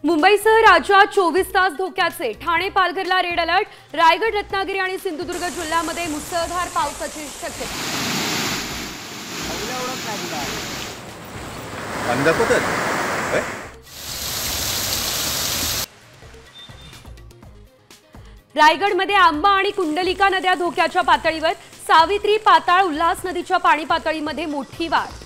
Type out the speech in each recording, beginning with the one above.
मुंबईसह राज्यात 24 तास धोक्याचे ठाणे पालघरला रेड अलर्ट। रायगड रत्नागिरी आणि सिंधुदुर्ग जिल्ह्यामध्ये मुसळधार पावसाची शक्यता। रायगडमध्ये आंबा आणि कुंडलिका नद्या धोक्याच्या पातळीवर। सावित्री, पाताळ, उल्हास नदीच्या पाणी पातळीमध्ये मोठी वाढ।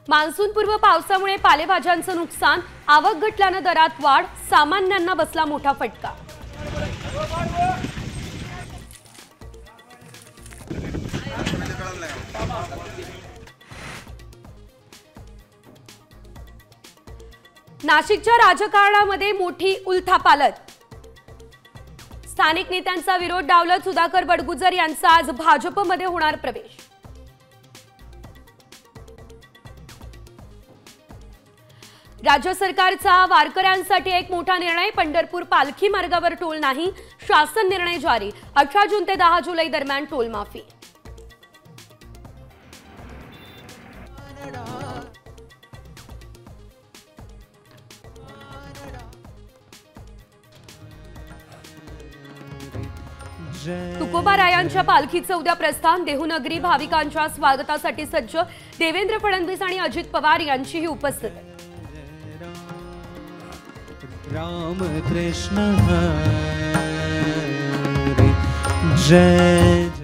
मान्सूनपूर्व पावसामुळे पालेभाज्यांचं नुकसान, आवक घटल्यानं दरात वाढ, सामान्यांना बसला मोठा फटका। नाशिकच्या राजकारणामध्ये मोठी उलथापालट। स्थानिक नेत्यांचा विरोध डावलत सुधाकर बडगुजर यांचा आज भाजपमध्ये होणार प्रवेश। राज्य सरकारचा वारकऱ्यांसाठी एक मोठा निर्णय। पंढरपूर पालखी मार्गावर टोल नाही, शासन निर्णय जारी। 18 जून ते 10 जुलै दरम्यान टोल माफी। तुकोबारायांच्या पालखीचं उद्या प्रस्थान। देहूनगरी भाविकांच्या स्वागतासाठी सज्ज। देवेंद्र फडणवीस आणि अजित पवार यांचीही उपस्थिती। राम कृष्ण हरी जय।